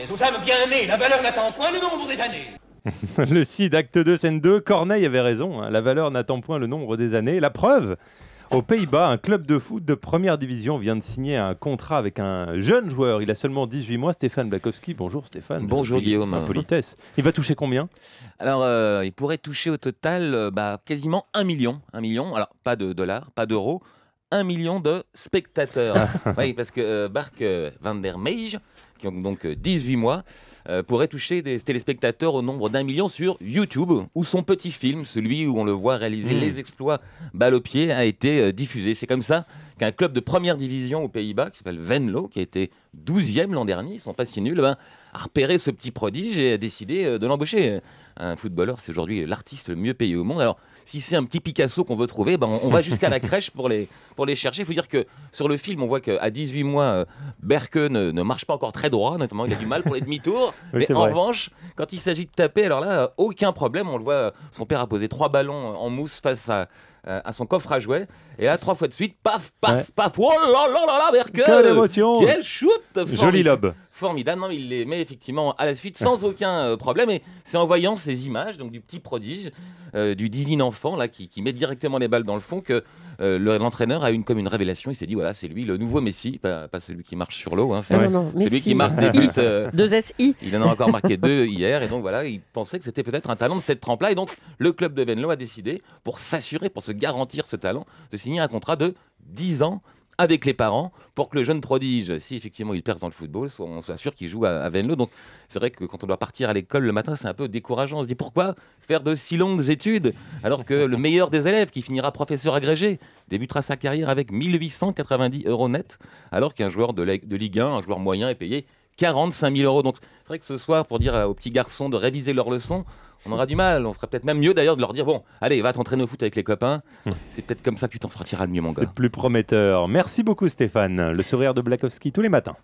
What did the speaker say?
Mais aux âmes bien nées, la valeur n'attend point le nombre des années. Le Cid, acte 2, scène 2, Corneille avait raison, hein, la valeur n'attend point le nombre des années. La preuve, aux Pays-Bas, un club de foot de première division vient de signer un contrat avec un jeune joueur. Il a seulement 18 mois, Stéphane Blakowski. Bonjour Stéphane. Bonjour Guillaume. Politesse. Il va toucher combien? Alors, il pourrait toucher au total quasiment 1 million. 1 million, alors pas de dollars, pas d'euros, 1 million de spectateurs. Oui, parce que Bart van der Meij, qui ont donc 18 mois, pourrait toucher des téléspectateurs au nombre d'1 million sur YouTube, où son petit film, celui où on le voit réaliser les exploits balle au pied, a été diffusé. C'est comme ça qu'un club de première division aux Pays-Bas, qui s'appelle Venlo, qui a été 12e l'an dernier, ils sont pas si nuls, a repéré ce petit prodige et a décidé de l'embaucher. Un footballeur, c'est aujourd'hui l'artiste le mieux payé au monde. Alors, si c'est un petit Picasso qu'on veut trouver, on va jusqu'à la crèche pour les chercher. Il faut dire que sur le film, on voit qu'à 18 mois, Berke ne marche pas encore très droit, notamment il a du mal pour les demi-tours. Oui, mais en revanche, quand il s'agit de taper, alors là, aucun problème. On le voit, son père a posé 3 ballons en mousse face à son coffre à jouets. Et là, 3 fois de suite, paf, paf, paf. Oh là là là là, Berke! Quelle émotion! Quel shoot! Joli lob. Formidable, non, il les met effectivement à la suite sans aucun problème. Et c'est en voyant ces images, donc du petit prodige, du divin enfant là, qui met directement les balles dans le fond, que l'entraîneur a eu comme une révélation. Il s'est dit voilà, c'est lui le nouveau Messi, pas celui qui marche sur l'eau, hein, c'est celui qui marque des buts. 2SI. Il en a encore marqué 2 hier, et donc voilà, il pensait que c'était peut-être un talent de cette trempe-là. Et donc le club de Venlo a décidé, pour s'assurer, pour se garantir ce talent, de signer un contrat de 10 ans avec les parents, pour que le jeune prodige, si effectivement il perce dans le football, on soit sûr qu'il joue à Venlo. Donc c'est vrai que quand on doit partir à l'école le matin, c'est un peu décourageant. On se dit pourquoi faire de si longues études alors que le meilleur des élèves, qui finira professeur agrégé, débutera sa carrière avec 1890 € net, alors qu'un joueur de Ligue 1, un joueur moyen, est payé 45 000 €. Donc c'est vrai que ce soir, pour dire aux petits garçons de réviser leurs leçons, on aura du mal. On ferait peut-être même mieux d'ailleurs de leur dire bon, allez, va t'entraîner au foot avec les copains. C'est peut-être comme ça que tu t'en sortiras le mieux, mon gars. C'est plus prometteur. Merci beaucoup Stéphane. Le sourire de Blakowski tous les matins.